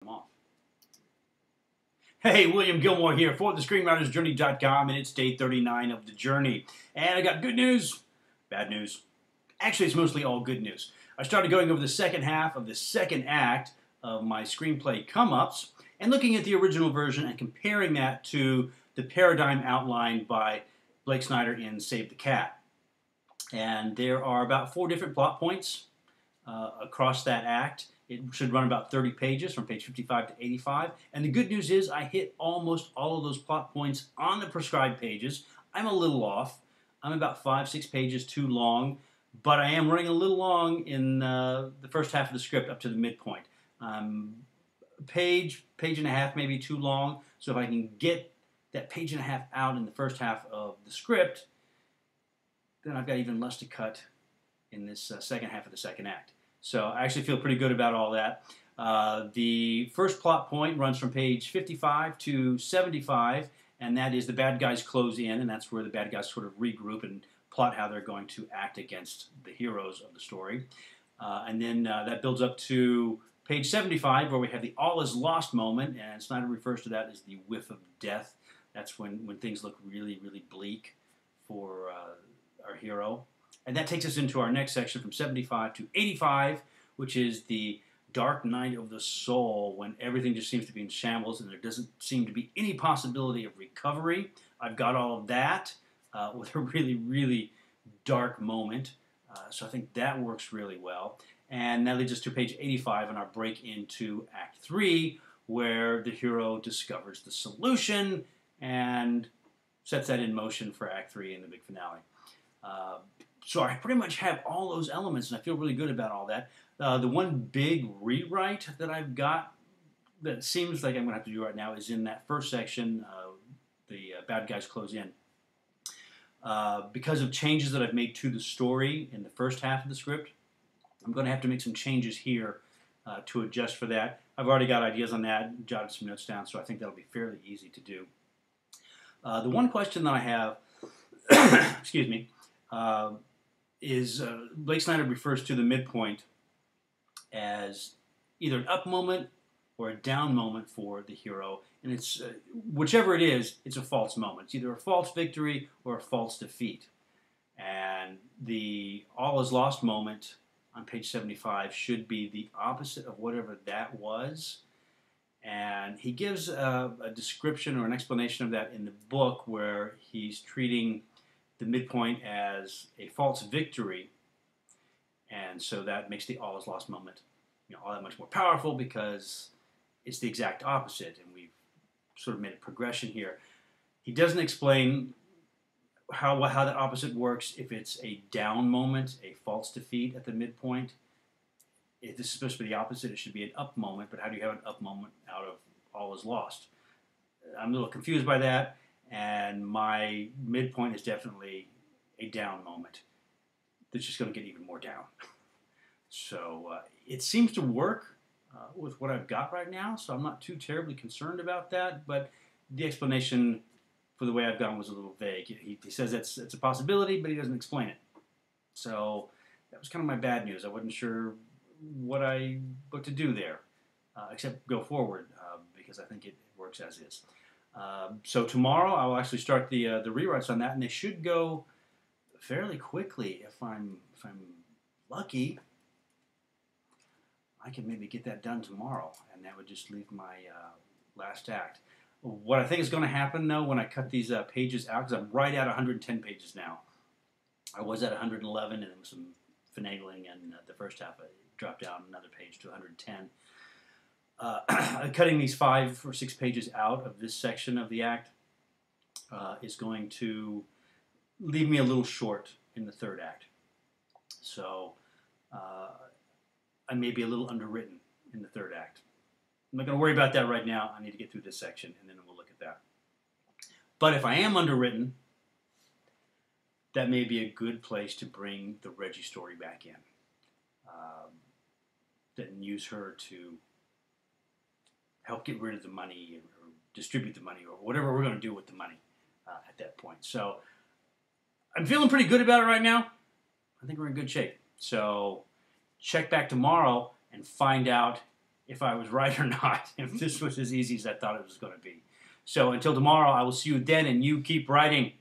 I'm off. Hey, William Gilmore here for thescreenwritersjourney.com, and it's day 39 of the journey. And I got good news, bad news. Actually, it's mostly all good news. I started going over the second half of the second act of my screenplay come-ups and looking at the original version and comparing that to the paradigm outlined by Blake Snyder in Save the Cat. And there are about 4 different plot points across that act. It should run about 30 pages from page 55 to 85. And the good news is I hit almost all of those plot points on the prescribed pages. I'm a little off. I'm about 5-6 pages too long, but I am running a little long in the first half of the script up to the midpoint. Page and a half maybe too long. So if I can get that page and a half out in the first half of the script, then I've got even less to cut in this second half of the second act. So I actually feel pretty good about all that. The first plot point runs from page 55 to 75, and that is the bad guys close in, and that's where the bad guys sort of regroup and plot how they're going to act against the heroes of the story. And then that builds up to page 75, where we have the all is lost moment, and Snyder refers to that as the whiff of death. That's when things look really, really bleak for our hero. And that takes us into our next section from 75 to 85, which is the dark night of the soul, when everything just seems to be in shambles and there doesn't seem to be any possibility of recovery. I've got all of that with a really, really dark moment. So I think that works really well. And that leads us to page 85 and our break into Act 3, where the hero discovers the solution and sets that in motion for Act 3 in the big finale. So I pretty much have all those elements, and I feel really good about all that. The one big rewrite that I've got that seems like I'm going to have to do right now is in that first section, the bad guys close in. Because of changes that I've made to the story in the first half of the script, I'm going to have to make some changes here to adjust for that. I've already got ideas on that, jotted some notes down, so I think that'll be fairly easy to do. The one question that I have, excuse me, is Blake Snyder refers to the midpoint as either an up moment or a down moment for the hero, and it's whichever it is, it's a false moment. It's either a false victory or a false defeat. And the all is lost moment on page 75 should be the opposite of whatever that was. And he gives a description or an explanation of that in the book, where he's treating the midpoint as a false victory, and so that makes the all is lost moment, all that much more powerful because it's the exact opposite, and we've sort of made a progression here. He doesn't explain how that opposite works. If it's a down moment, a false defeat at the midpoint, if this is supposed to be the opposite, it should be an up moment, but how do you have an up moment out of all is lost? I'm a little confused by that. And my midpoint is definitely a down moment that's just going to get even more down. So it seems to work with what I've got right now, so I'm not too terribly concerned about that. But the explanation for the way I've gone was a little vague. He says it's a possibility, but he doesn't explain it. So that was kind of my bad news. I wasn't sure what to do there, except go forward, because I think it works as is. So tomorrow I will actually start the rewrites on that, and they should go fairly quickly. If I'm lucky, I can maybe get that done tomorrow, and that would just leave my last act. What I think is going to happen, though, when I cut these pages out, because I'm right at 110 pages now. I was at 111, and there was some finagling, and the first half I dropped down another page to 110. Cutting these 5 or 6 pages out of this section of the act is going to leave me a little short in the third act. So I may be a little underwritten in the third act. I'm not going to worry about that right now. I need to get through this section, and then we'll look at that. But if I am underwritten, that may be a good place to bring the Reggie story back in. Then use her to help get rid of the money or distribute the money or whatever we're going to do with the money at that point. So I'm feeling pretty good about it right now. I think we're in good shape. So check back tomorrow and find out if I was right or not, if this was as easy as I thought it was going to be. So until tomorrow, I will see you then, and you keep writing.